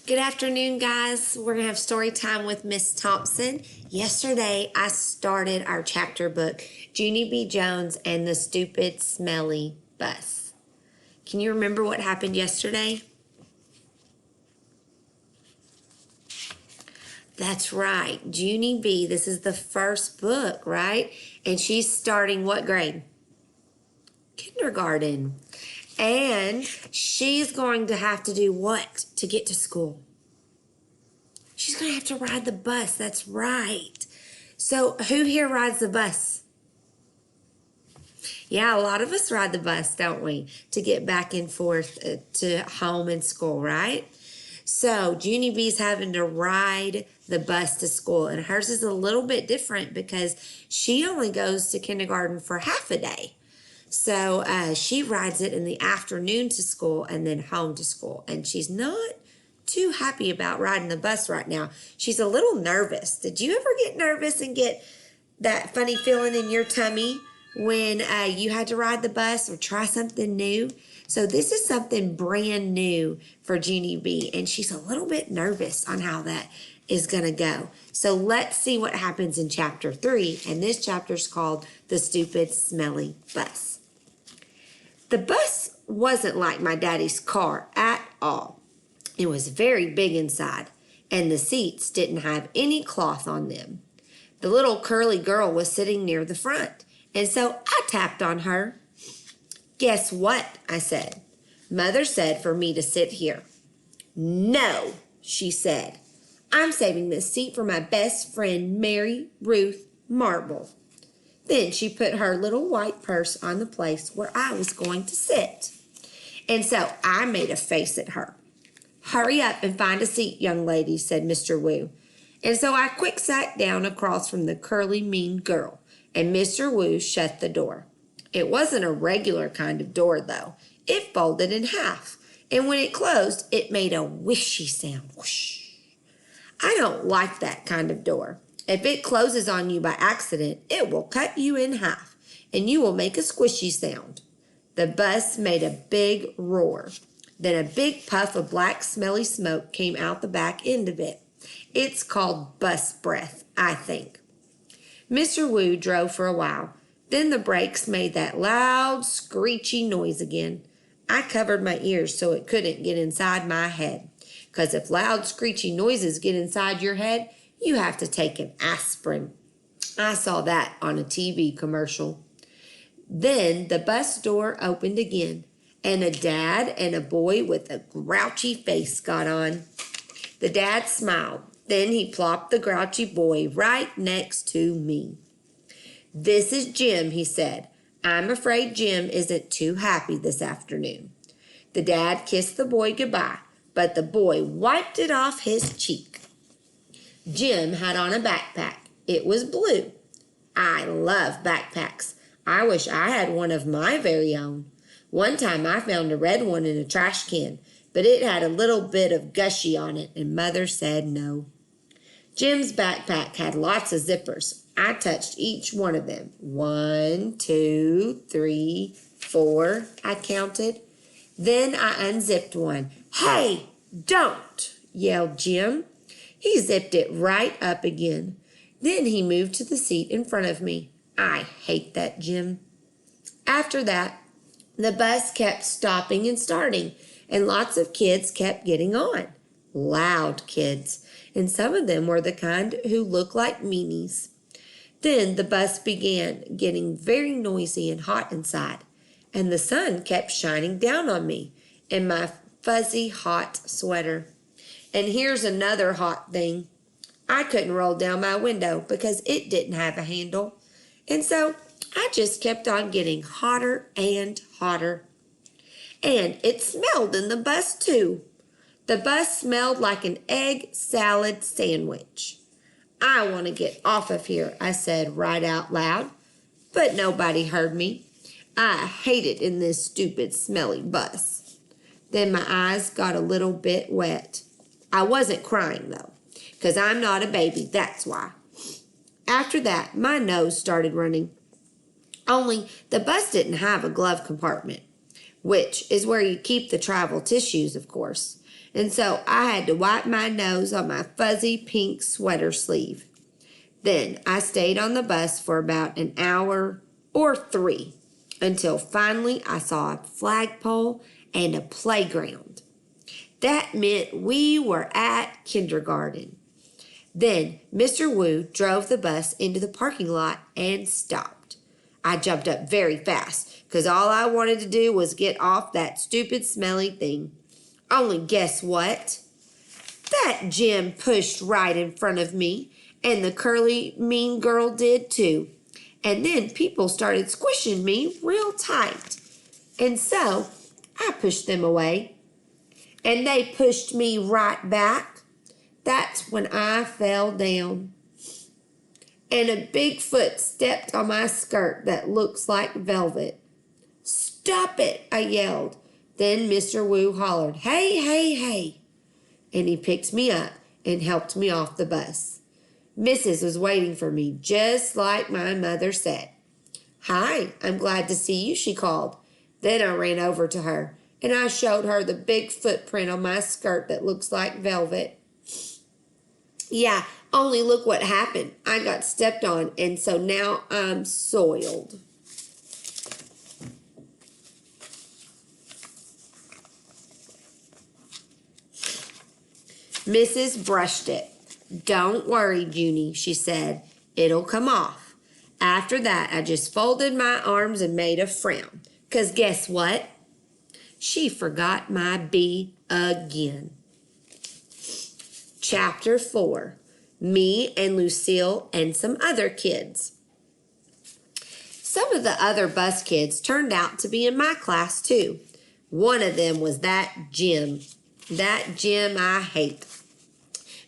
Good afternoon, guys. We're going to have story time with Miss Thompson. Yesterday, I started our chapter book, Junie B. Jones and the Stupid Smelly Bus. Can you remember what happened yesterday? That's right. Junie B. This is the first book, right? And she's starting what grade? Kindergarten. And she's going to have to do what to get to school? She's going to have to ride the bus. That's right. So who here rides the bus? Yeah, a lot of us ride the bus, don't we? To get back and forth to home and school, right? So Junie B's having to ride the bus to school. And hers is a little bit different because she only goes to kindergarten for half a day. So she rides it in the afternoon to school and then home to school. And she's not too happy about riding the bus right now. She's a little nervous. Did you ever get nervous and get that funny feeling in your tummy when you had to ride the bus or try something new? So this is something brand new for Junie B. And she's a little bit nervous on how that is going to go. So let's see what happens in chapter 3. And this chapter is called The Stupid Smelly Bus. The bus wasn't like my daddy's car at all. It was very big inside, and the seats didn't have any cloth on them. The little curly girl was sitting near the front, and so I tapped on her. "Guess what?" I said. "Mother said for me to sit here." "No," she said. "I'm saving this seat for my best friend, Mary Ruth Marble." Then she put her little white purse on the place where I was going to sit. And so I made a face at her. "Hurry up and find a seat, young lady," said Mr. Wu. And so I quick sat down across from the curly, mean girl, and Mr. Wu shut the door. It wasn't a regular kind of door, though. It folded in half, and when it closed, it made a whishy sound. Whoosh. I don't like that kind of door. If it closes on you by accident, it will cut you in half, and you will make a squishy sound. The bus made a big roar. Then a big puff of black, smelly smoke came out the back end of it. It's called bus breath, I think. Mr. Wu drove for a while. Then the brakes made that loud, screechy noise again. I covered my ears so it couldn't get inside my head. 'Cause if loud, screechy noises get inside your head, you have to take an aspirin. I saw that on a TV commercial. Then the bus door opened again, and a dad and a boy with a grouchy face got on. The dad smiled. Then he plopped the grouchy boy right next to me. "This is Jim," he said. "I'm afraid Jim isn't too happy this afternoon." The dad kissed the boy goodbye, but the boy wiped it off his cheek. Jim had on a backpack. It was blue. I love backpacks. I wish I had one of my very own. One time I found a red one in a trash can, but it had a little bit of gushy on it, and Mother said no. Jim's backpack had lots of zippers. I touched each one of them. 1, 2, 3, 4, I counted. Then I unzipped one. "Hey, don't!" yelled Jim. He zipped it right up again. Then he moved to the seat in front of me. I hate that Jim. After that, the bus kept stopping and starting, and lots of kids kept getting on. Loud kids, and some of them were the kind who looked like meanies. Then the bus began getting very noisy and hot inside, and the sun kept shining down on me in my fuzzy hot sweater. And here's another hot thing. I couldn't roll down my window because it didn't have a handle. And so I just kept on getting hotter and hotter. And it smelled in the bus too. The bus smelled like an egg salad sandwich. "I want to get off of here," I said right out loud. But nobody heard me. I hate it in this stupid, smelly bus. Then my eyes got a little bit wet. I wasn't crying, though, 'cause I'm not a baby, that's why. After that, my nose started running. Only the bus didn't have a glove compartment, which is where you keep the travel tissues, of course. And so I had to wipe my nose on my fuzzy pink sweater sleeve. Then I stayed on the bus for about an hour or 3 until finally I saw a flagpole and a playground. That meant we were at kindergarten. Then Mr. Wu drove the bus into the parking lot and stopped. I jumped up very fast because all I wanted to do was get off that stupid smelly thing. Only guess what? That Jim pushed right in front of me, and the curly mean girl did too. And then people started squishing me real tight. And so I pushed them away, and they pushed me right back. That's when I fell down. And a big foot stepped on my skirt that looks like velvet. "Stop it," I yelled. Then Mr. Wu hollered, "Hey, hey, hey." And he picked me up and helped me off the bus. Mrs. was waiting for me, just like my mother said. "Hi, I'm glad to see you," she called. Then I ran over to her, and I showed her the big footprint on my skirt that looks like velvet. Yeah, only look what happened. I got stepped on, and so now I'm soiled. Mrs. brushed it. "Don't worry, Junie," she said. "It'll come off." After that, I just folded my arms and made a frown. 'Cause guess what? She forgot my B again. Chapter 4. Me and Lucille and some other kids. Some of the other bus kids turned out to be in my class too. One of them was that Jim. That Jim I hate.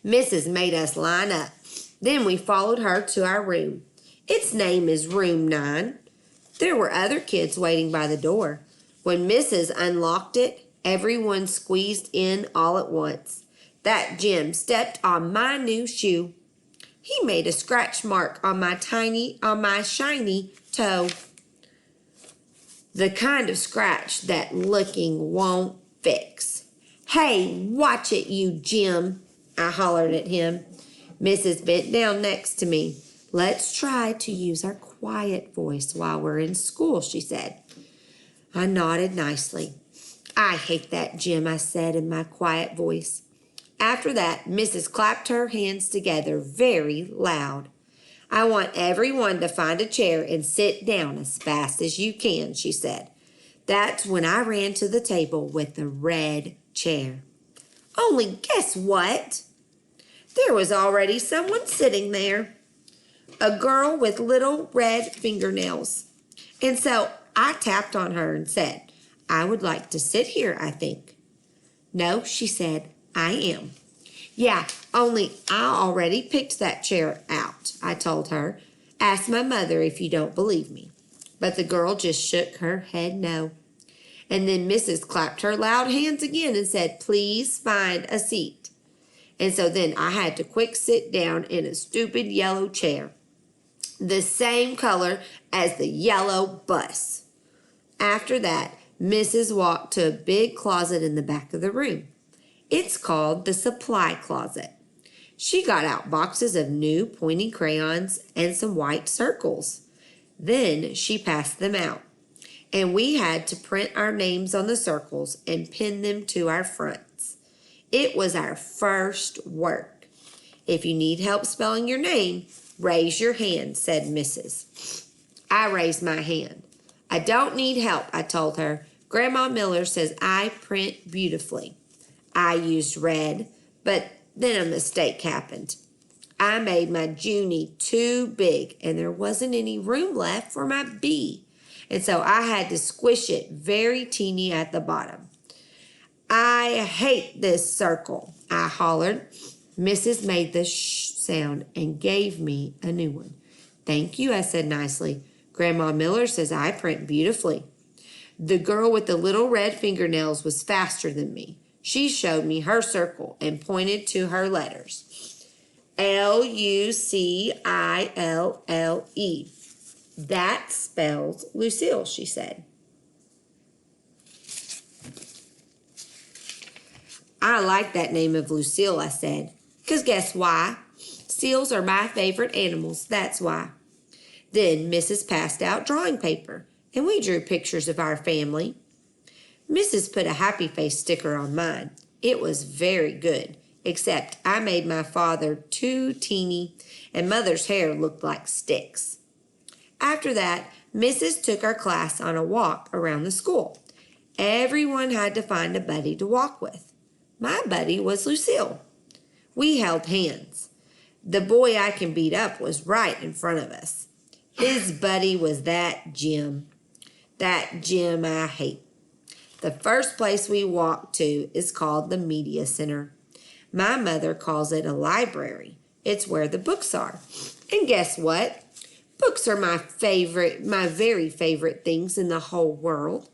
Mrs. made us line up. Then we followed her to our room. Its name is Room 9. There were other kids waiting by the door. When Mrs. unlocked it, everyone squeezed in all at once. That Jim stepped on my new shoe. He made a scratch mark on my shiny toe. The kind of scratch that licking won't fix. "Hey, watch it, you Jim," I hollered at him. Mrs. bent down next to me. "Let's try to use our quiet voice while we're in school," she said. I nodded nicely. "I hate that Jim," I said in my quiet voice. After that, Mrs. clapped her hands together very loud. "I want everyone to find a chair and sit down as fast as you can," she said. That's when I ran to the table with the red chair. Only guess what? There was already someone sitting there. A girl with little red fingernails. And so I tapped on her and said, "I would like to sit here, I think." "No," she said, "I am." "Yeah, only I already picked that chair out," I told her. "Ask my mother if you don't believe me." But the girl just shook her head no. And then Mrs. clapped her loud hands again and said, "Please find a seat." And so then I had to quick sit down in a stupid yellow chair, the same color as the yellow bus. After that, Mrs. walked to a big closet in the back of the room. It's called the supply closet. She got out boxes of new pointy crayons and some white circles. Then she passed them out, and we had to print our names on the circles and pin them to our fronts. It was our first work. "If you need help spelling your name, raise your hand," said Mrs. I raised my hand. "I don't need help," I told her. "Grandma Miller says I print beautifully." I used red, but then a mistake happened. I made my Junie too big, and there wasn't any room left for my B. And so I had to squish it very teeny at the bottom. "I hate this circle," I hollered. Mrs. made the shh sound and gave me a new one. "Thank you," I said nicely. "Grandma Miller says I print beautifully." The girl with the little red fingernails was faster than me. She showed me her circle and pointed to her letters. Lucille. "That spells Lucille," she said. I like that name of Lucille, I said. 'Cause guess why? Seals are my favorite animals, that's why. Then Mrs. passed out drawing paper, and we drew pictures of our family. Mrs. put a happy face sticker on mine. It was very good, except I made my father too teeny, and Mother's hair looked like sticks. After that, Mrs. took our class on a walk around the school. Everyone had to find a buddy to walk with. My buddy was Lucille. We held hands. The boy I can beat up was right in front of us. His buddy was that Jim. That Jim I hate. The first place we walked to is called the Media Center. My mother calls it a library. It's where the books are. And guess what? Books are my very favorite things in the whole world.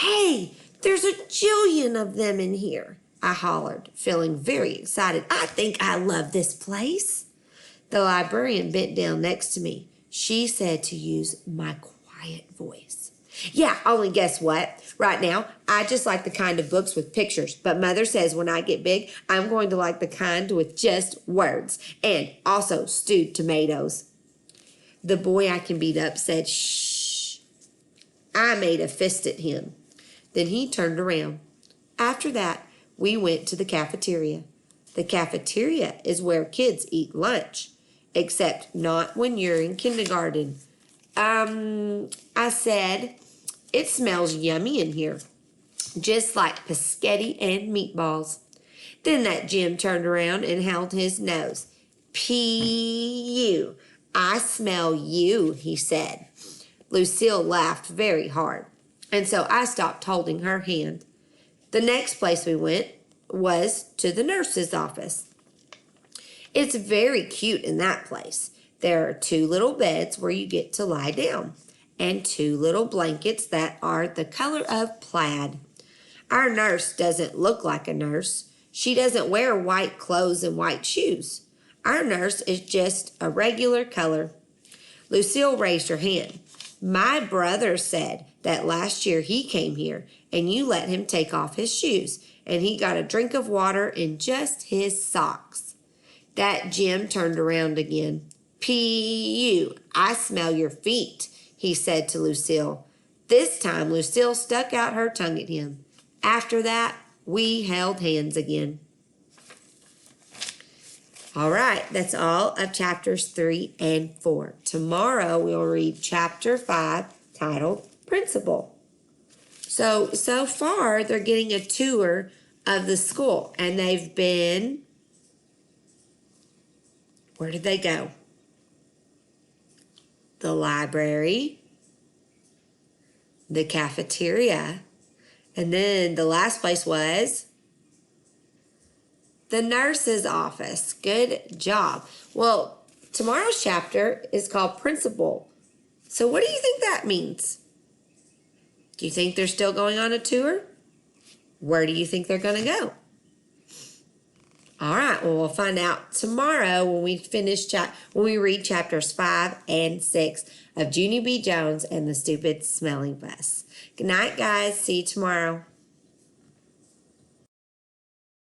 Hey, there's a jillion of them in here, I hollered, feeling very excited. I think I love this place. The librarian bent down next to me. She said to use my quiet voice. Yeah, only guess what? Right now, I just like the kind of books with pictures. But Mother says when I get big, I'm going to like the kind with just words. And also stewed tomatoes. The boy I can beat up said, shh. I made a fist at him. Then he turned around. After that, we went to the cafeteria. The cafeteria is where kids eat lunch. Except not when you're in kindergarten. I said, it smells yummy in here. Just like biscotti and meatballs. Then that Jim turned around and held his nose. P-U. I smell you, he said. Lucille laughed very hard. And so I stopped holding her hand. The next place we went was to the nurse's office. It's very cute in that place. There are 2 little beds where you get to lie down, and 2 little blankets that are the color of plaid. Our nurse doesn't look like a nurse. She doesn't wear white clothes and white shoes. Our nurse is just a regular color. Lucille raised her hand. My brother said that last year he came here, and you let him take off his shoes, and he got a drink of water in just his socks. That Jim turned around again. P.U. I smell your feet, he said to Lucille. This time Lucille stuck out her tongue at him. After that, we held hands again. All right, that's all of chapters 3 and 4. Tomorrow we'll read chapter 5 titled Principal. So far they're getting a tour of the school, and they've been... Where did they go? The library, the cafeteria, and then the last place was the nurse's office. Good job. Well, tomorrow's chapter is called Principal. So what do you think that means? Do you think they're still going on a tour? Where do you think they're going to go? All right, well, we'll find out tomorrow when we read chapters 5 and 6 of Junie B. Jones and the Stupid Smelling Bus. Good night, guys. See you tomorrow.